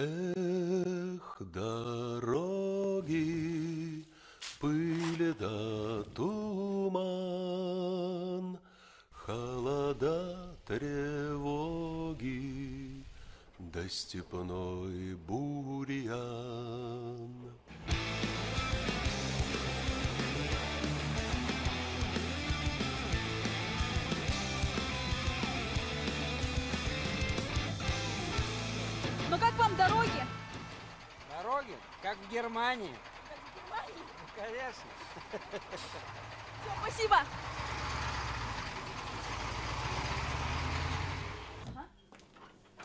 Эх, дороги, пыль да туман, холода, тревоги, да степной бурьян. Ну как вам дороги? Дороги? Как в Германии. Как в Германии? Ну, конечно. Все, спасибо.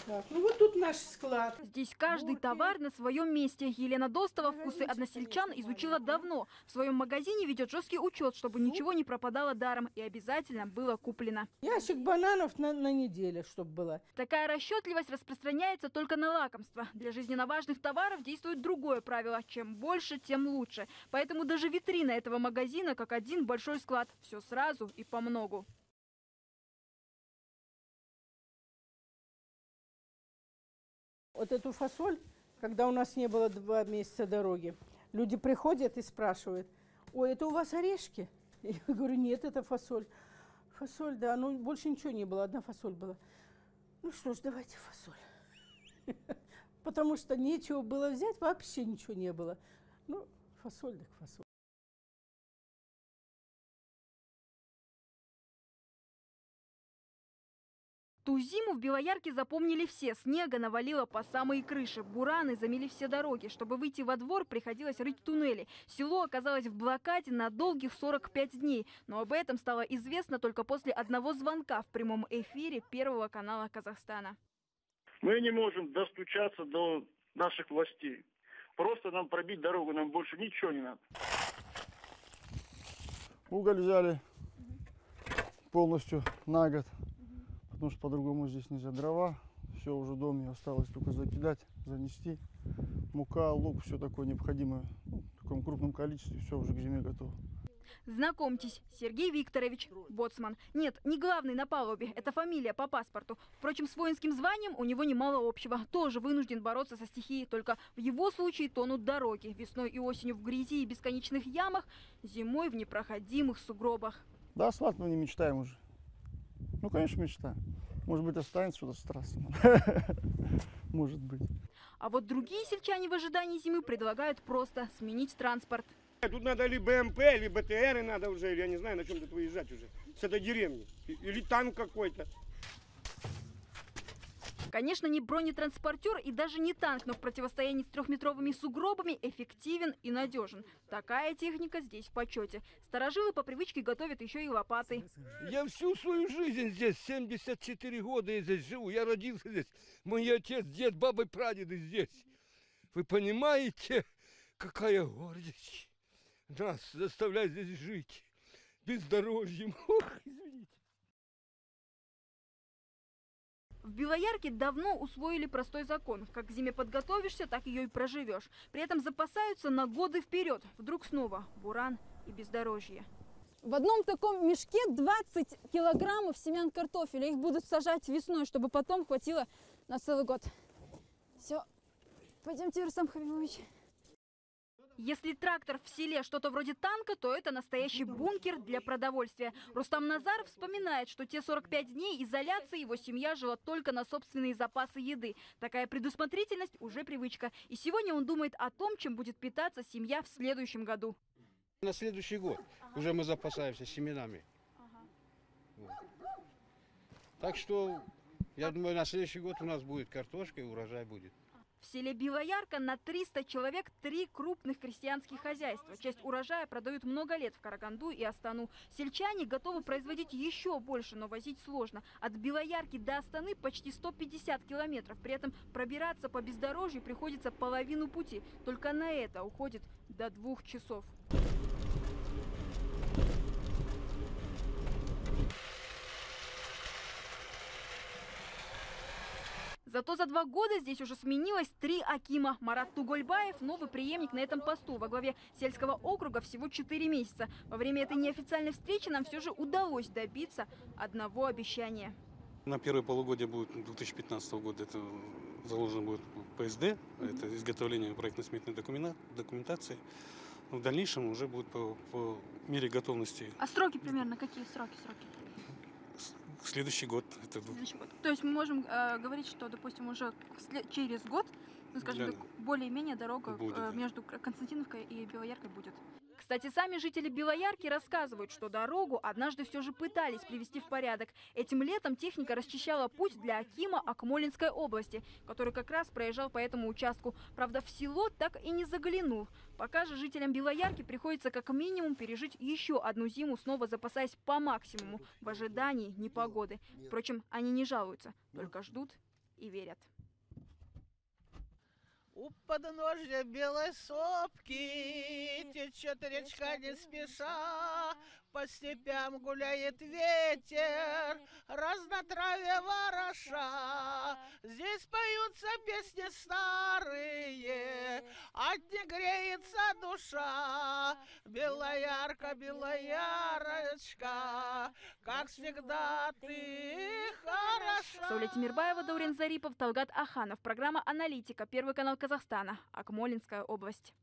Так, ну вот тут наш склад. Здесь каждый товар на своем месте. Елена Достова вкусы односельчан изучила давно. В своем магазине ведет жесткий учет, чтобы ничего не пропадало даром и обязательно было куплено. Ящик бананов на неделю, чтобы было. Такая расчетливость распространяется только на лакомства. Для жизненно важных товаров действует другое правило. Чем больше, тем лучше. Поэтому даже витрина этого магазина как один большой склад. Все сразу и помногу. Вот эту фасоль, когда у нас не было 2 месяца дороги, люди приходят и спрашивают: ой, это у вас орешки? Я говорю: нет, это фасоль. Фасоль, да, ну больше ничего не было, одна фасоль была. Ну что ж, давайте фасоль. Потому что нечего было взять, вообще ничего не было. Ну, фасоль так фасоль. Ту зиму в Белоярке запомнили все. Снега навалило по самые крыши. Бураны замели все дороги. Чтобы выйти во двор, приходилось рыть туннели. Село оказалось в блокаде на долгих 45 дней. Но об этом стало известно только после одного звонка в прямом эфире Первого канала Казахстана. Мы не можем достучаться до наших властей. Просто нам пробить дорогу, нам больше ничего не надо. Уголь взяли полностью на год. Потому что по-другому здесь нельзя. Дрова, все уже в доме осталось только закидать, занести. Мука, лук, все такое необходимое. Ну, в таком крупном количестве, все уже к зиме готово. Знакомьтесь, Сергей Викторович, боцман. Нет, не главный на палубе, это фамилия по паспорту. Впрочем, с воинским званием у него немало общего. Тоже вынужден бороться со стихией, только в его случае тонут дороги. Весной и осенью в грязи и бесконечных ямах, зимой в непроходимых сугробах. Да, асфальт мы не мечтаем уже. Ну, конечно, мечтаем. Может быть, останется что-то с трассы. Может быть. А вот другие сельчане в ожидании зимы предлагают просто сменить транспорт. Тут надо либо БМП, либо БТРы надо уже, или я не знаю, на чем тут выезжать уже, с этой деревни. Или танк какой-то. Конечно, не бронетранспортер и даже не танк, но в противостоянии с 3-метровыми сугробами эффективен и надежен. Такая техника здесь в почете. Старожилы по привычке готовят еще и лопатой. Я всю свою жизнь здесь, 74 года я здесь живу. Я родился здесь. Мой отец, дед, баба, прадеды здесь. Вы понимаете, какая гордость нас заставляет здесь жить бездорожьем. Ох, извините. В Белоярке давно усвоили простой закон. Как к зиме подготовишься, так ее и проживешь. При этом запасаются на годы вперед. Вдруг снова буран и бездорожье. В одном таком мешке 20 килограммов семян картофеля. Их будут сажать весной, чтобы потом хватило на целый год. Все, пойдемте, Рустам Хабибович. Если трактор в селе что-то вроде танка, то это настоящий бункер для продовольствия. Рустам Назаров вспоминает, что те 45 дней изоляции его семья жила только на собственные запасы еды. Такая предусмотрительность уже привычка. И сегодня он думает о том, чем будет питаться семья в следующем году. На следующий год уже мы запасаемся семенами. Вот. Так что, я думаю, на следующий год у нас будет картошка и урожай будет. В селе Белоярка на 300 человек 3 крупных крестьянских хозяйства. Часть урожая продают много лет в Караганду и Астану. Сельчане готовы производить еще больше, но возить сложно. От Белоярки до Астаны почти 150 километров. При этом пробираться по бездорожью приходится половину пути. Только на это уходит до 2 часов. Зато за 2 года здесь уже сменилось 3 акима. Марат Тугольбаев – новый преемник на этом посту. Во главе сельского округа всего 4 месяца. Во время этой неофициальной встречи нам все же удалось добиться одного обещания. На первое полугодие будет 2015 года это заложено будет ПСД, это изготовление проектно-сметной документации. В дальнейшем уже будет по мере готовности. А сроки примерно какие сроки? Следующий год. Следующий год. То есть мы можем говорить, что, допустим, уже через год, ну, скажем так, более-менее дорога будет, между Константиновкой и Белояркой будет. Кстати, сами жители Белоярки рассказывают, что дорогу однажды все же пытались привести в порядок. Этим летом техника расчищала путь для акима Акмолинской области, который как раз проезжал по этому участку. Правда, в село так и не заглянул. Пока же жителям Белоярки приходится как минимум пережить еще одну зиму, снова запасаясь по максимуму в ожидании непогоды. Впрочем, они не жалуются, только ждут и верят. У подножья белой сопки течет речка не спеша, по степям гуляет ветер, разнотравье вороша. Здесь поются песни старые, от них греется душа. Белоярка, Белоярочка, как всегда ты хороша. Сауля Тимирбаева, Даурен Зарипов, Талгат Аханов. Программа «Аналитика». Первый канал Казахстана. Акмолинская область.